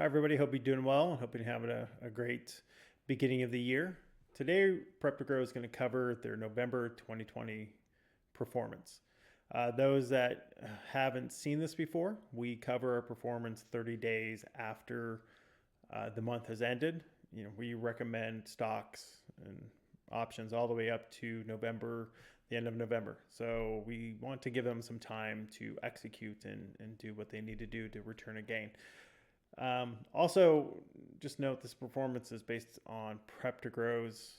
Hi, everybody. Hope you're doing well. Hope you're having a great beginning of the year. Today, prep2grow is going to cover their November 2020 performance. Those that haven't seen this before, we cover our performance 30 days after the month has ended. We recommend stocks and options all the way up to November, the end of November. So we want to give them some time to execute and do what they need to do to return a gain. Also, just note this performance is based on prep2grow's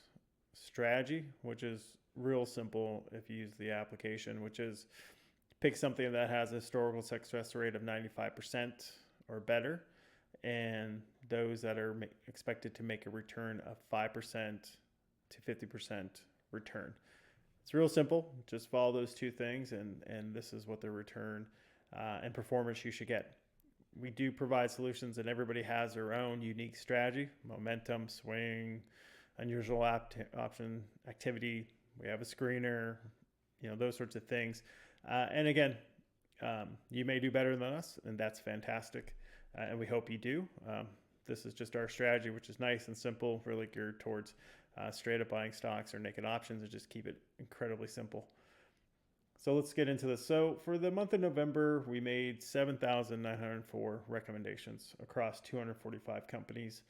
strategy, which is real simple if you use the application, which is pick something that has a historical success rate of 95% or better, and those that are expected to make a return of 5% to 50% return. It's real simple. Just follow those two things, and this is what the return and performance you should get. We do provide solutions, and everybody has their own unique strategy: momentum, swing, unusual option activity. We have a screener, those sorts of things. And again, you may do better than us, and that's fantastic. And we hope you do. This is just our strategy, which is nice and simple, really geared towards straight up buying stocks or naked options, and just keep it incredibly simple. So let's get into this. So for the month of November, we made 7,904 recommendations across 245 companies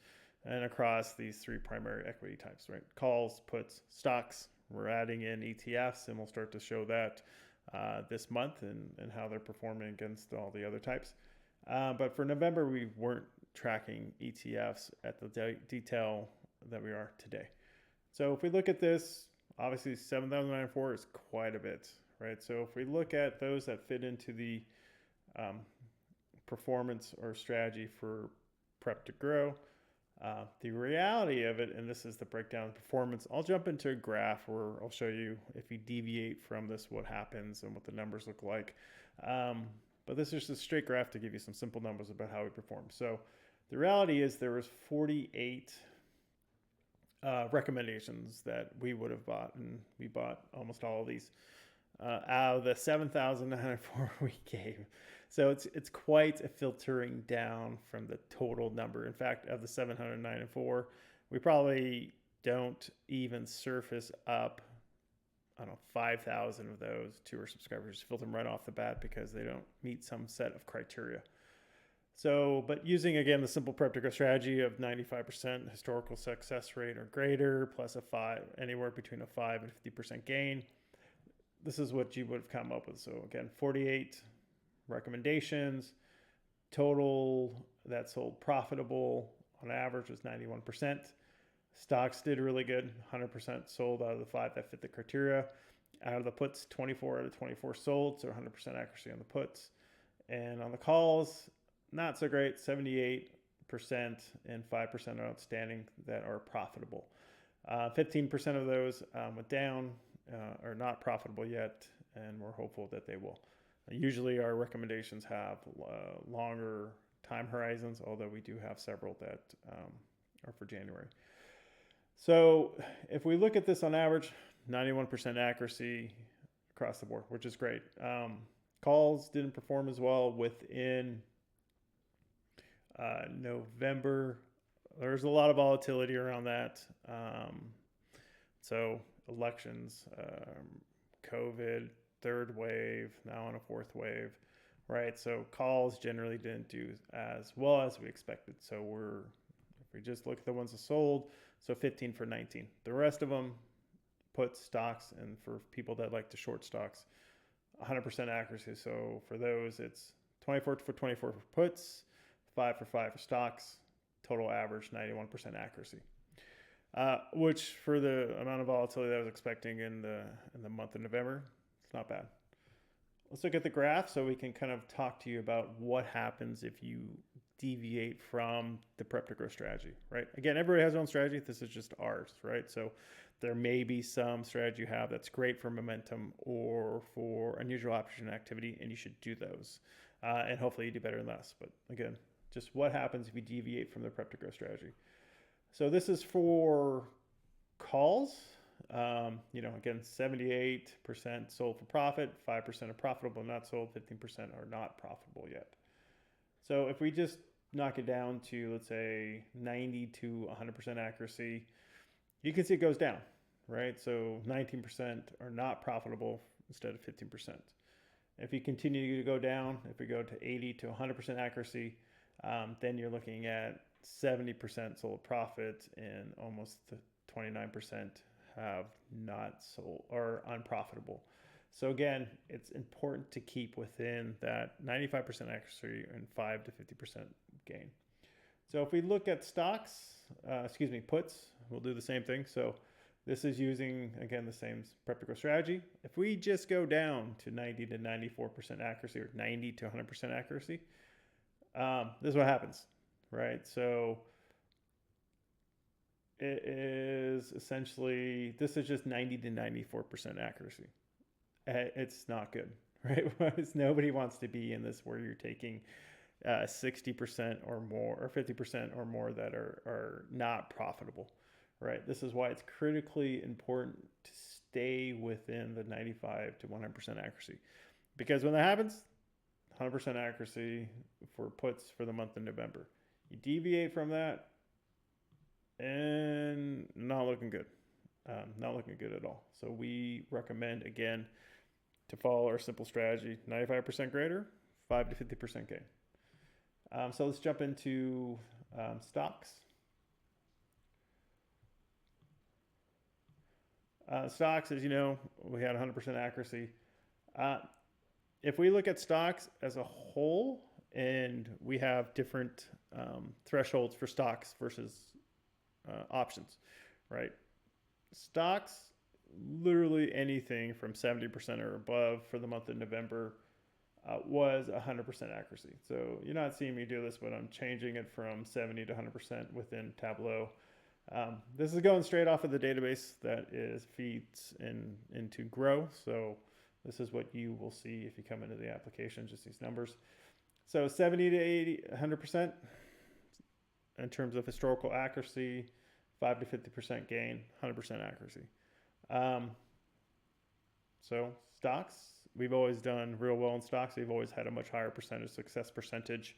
and across these three primary equity types, right? Calls, puts, stocks. We're adding in ETFs, and we'll start to show that this month and how they're performing against all the other types. But for November, we weren't tracking ETFs at the detail that we are today. So if we look at this, obviously 7,904 is quite a bit. Right, so if we look at those that fit into the performance or strategy for prep2grow, the reality of it, and this is the breakdown of performance, I'll jump into a graph where I'll show you if you deviate from this, what happens and what the numbers look like. But this is just a straight graph to give you some simple numbers about how we perform. So the reality is there was 48 recommendations that we would have bought, and we bought almost all of these. Out of the 7,904 we gave. So it's quite a filtering down from the total number. In fact, of the 794, we probably don't even surface up, 5,000 of those to our subscribers. Filter them right off the bat because they don't meet some set of criteria. So, but using, again, the simple prep2grow strategy of 95% historical success rate or greater, plus anywhere between a 5 and 50% gain, this is what you would have come up with. So again, 48 recommendations. Total that sold profitable on average was 91%. Stocks did really good. 100% sold out of the 5 that fit the criteria. Out of the puts, 24 out of 24 sold, so 100% accuracy on the puts. And on the calls, not so great. 78% and 5% are outstanding that are profitable. 15% of those went down. Are not profitable yet, and we're hopeful that they will. Usually our recommendations have longer time horizons, although we do have several that are for January. So if we look at this on average, 91% accuracy across the board, which is great. Calls didn't perform as well within November. There's a lot of volatility around that. So elections, COVID, third wave, now on a fourth wave, right? So calls generally didn't do as well as we expected. So if we just look at the ones that sold, so 15 for 19. The rest of them put stocks, and for people that like to short stocks, 100% accuracy. So for those, it's 24 for 24 for puts, 5 for 5 for stocks, total average 91% accuracy. Which for the amount of volatility that I was expecting in the month of November, it's not bad. Let's look at the graph so we can kind of talk to you about what happens if you deviate from the prep2grow strategy, right? Again, everybody has their own strategy. This is just ours, right? So there may be some strategy you have that's great for momentum or for unusual option activity, and you should do those. And hopefully you do better than us. But again, just what happens if you deviate from the prep2grow strategy. So this is for calls. Again, 78% sold for profit, 5% are profitable, not sold, 15% are not profitable yet. So if we just knock it down to, let's say, 90 to 100% accuracy, you can see it goes down, right? So 19% are not profitable instead of 15%. If you continue to go down, if we go to 80 to 100% accuracy, then you're looking at 70% sold profit and almost 29% have not sold or unprofitable. So again, it's important to keep within that 95% accuracy and 5 to 50% gain. So if we look at stocks, puts, we'll do the same thing. So this is using, again, the same prep-to-grow strategy. If we just go down to 90 to 94% accuracy or 90 to 100% accuracy, this is what happens, right? So it is essentially, this is just 90 to 94% accuracy. It's not good, right? Nobody wants to be in this where you're taking 60% or more or 50% or more that are not profitable, right? This is why it's critically important to stay within the 95 to 100% accuracy, because when that happens, 100% accuracy for puts for the month of November. You deviate from that and not looking good. Not looking good at all. So we recommend, again, to follow our simple strategy, 95% greater, 5 to 50% gain. So let's jump into stocks. Stocks, as you know, we had 100% accuracy. If we look at stocks as a whole, and we have different thresholds for stocks versus options, right? Stocks, literally anything from 70% or above for the month of November was 100% accuracy. So you're not seeing me do this, but I'm changing it from 70 to 100% within Tableau. This is going straight off of the database that feeds into Grow. So this is what you will see if you come into the application, just these numbers. So 70 to 80, 100% in terms of historical accuracy, 5 to 50% gain, 100% accuracy. So stocks, we've always done real well in stocks. We've always had a much higher success percentage.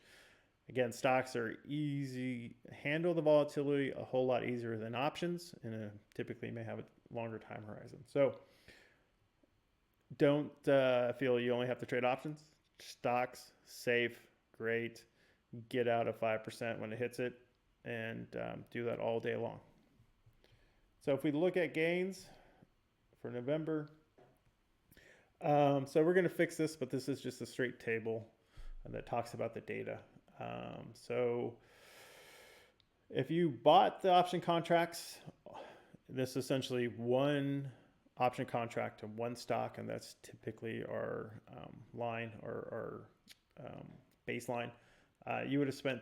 Again, stocks are easy, handle the volatility a whole lot easier than options, and typically may have a longer time horizon. So don't feel you only have to trade options. Stocks, safe, great. Get out of 5% when it hits it, and do that all day long. So if we look at gains for November, so we're going to fix this, but this is just a straight table that talks about the data. So if you bought the option contracts, this is essentially one option contract to one stock, and that's typically our line or our baseline. You would have spent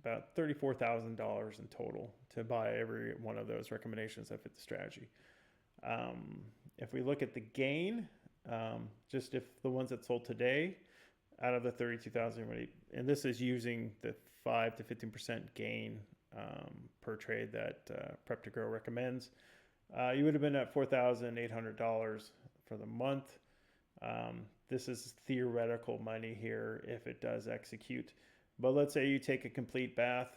about $34,000 in total to buy every one of those recommendations that fit the strategy. If we look at the gain, just if the ones that sold today, out of the 32,000, and this is using the 5 to 15% gain per trade that Prep2Grow recommends, you would have been at $4,800 for the month. This is theoretical money here if it does execute. But let's say you take a complete bath,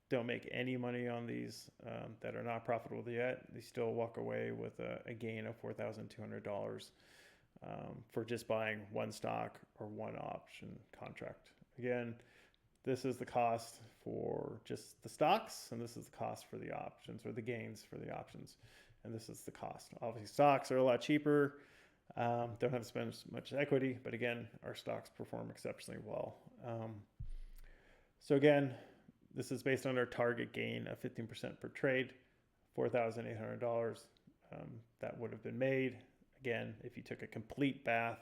don't make any money on these that are not profitable yet. They still walk away with a gain of $4,200 for just buying one stock or one option contract. Again, this is the cost for just the stocks, and this is the cost for the options, or the gains for the options, and this is the cost. Obviously, stocks are a lot cheaper. Don't have to spend as much equity, but again, our stocks perform exceptionally well. So again, this is based on our target gain of 15% per trade, $4,800 that would have been made. Again, if you took a complete bath,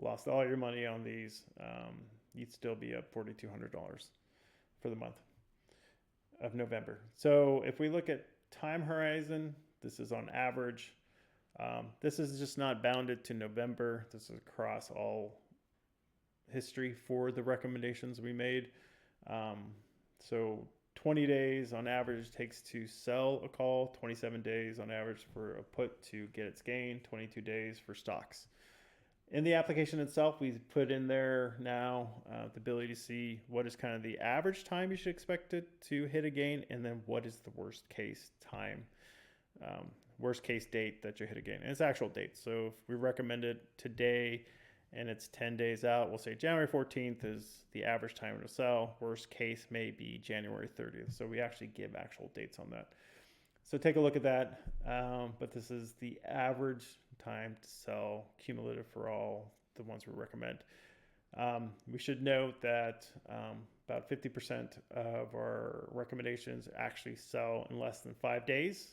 lost all your money on these, you'd still be up $4,200 for the month of November. So if we look at time horizon, this is on average. This is just not bounded to November. This is across all history for the recommendations we made. So 20 days on average takes to sell a call, 27 days on average for a put to get its gain, 22 days for stocks. In the application itself, we've put in there now the ability to see what is kind of the average time you should expect it to hit a gain, and then what is the worst case time, worst case date that you hit a gain. And it's actual date. So if we recommend it today and it's 10 days out, we'll say January 14th is the average time to sell. Worst case may be January 30th. So we actually give actual dates on that. So take a look at that. But this is the average time to sell cumulative for all the ones we recommend. We should note that about 50% of our recommendations actually sell in less than 5 days.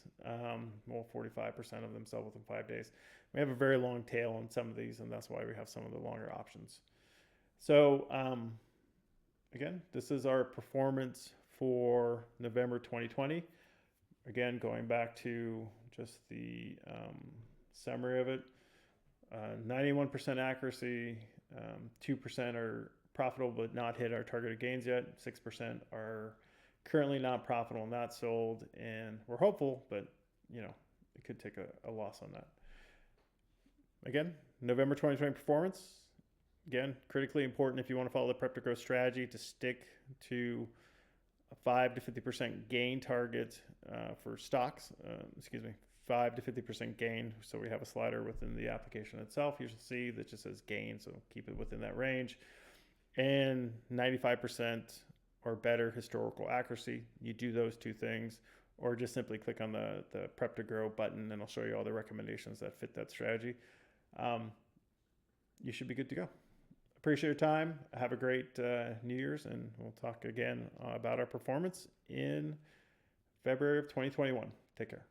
Well, 45% of them sell within 5 days. We have a very long tail on some of these, and that's why we have some of the longer options. So again, this is our performance for November 2020. Again, going back to just the summary of it, 91% accuracy, 2% are profitable but not hit our targeted gains yet, 6% are currently not profitable, not sold, and we're hopeful, but it could take a loss on that. Again, November 2020 performance, again, critically important if you want to follow the prep to grow strategy to stick to a 5 to 50% gain target for stocks, 5 to 50% gain. So we have a slider within the application itself. You should see that just says gain, so keep it within that range. And 95% or better historical accuracy. You do those two things, or just simply click on the Prep to Grow button, and I'll show you all the recommendations that fit that strategy. You should be good to go. Appreciate your time. Have a great New Year's, and we'll talk again about our performance in February of 2021. Take care.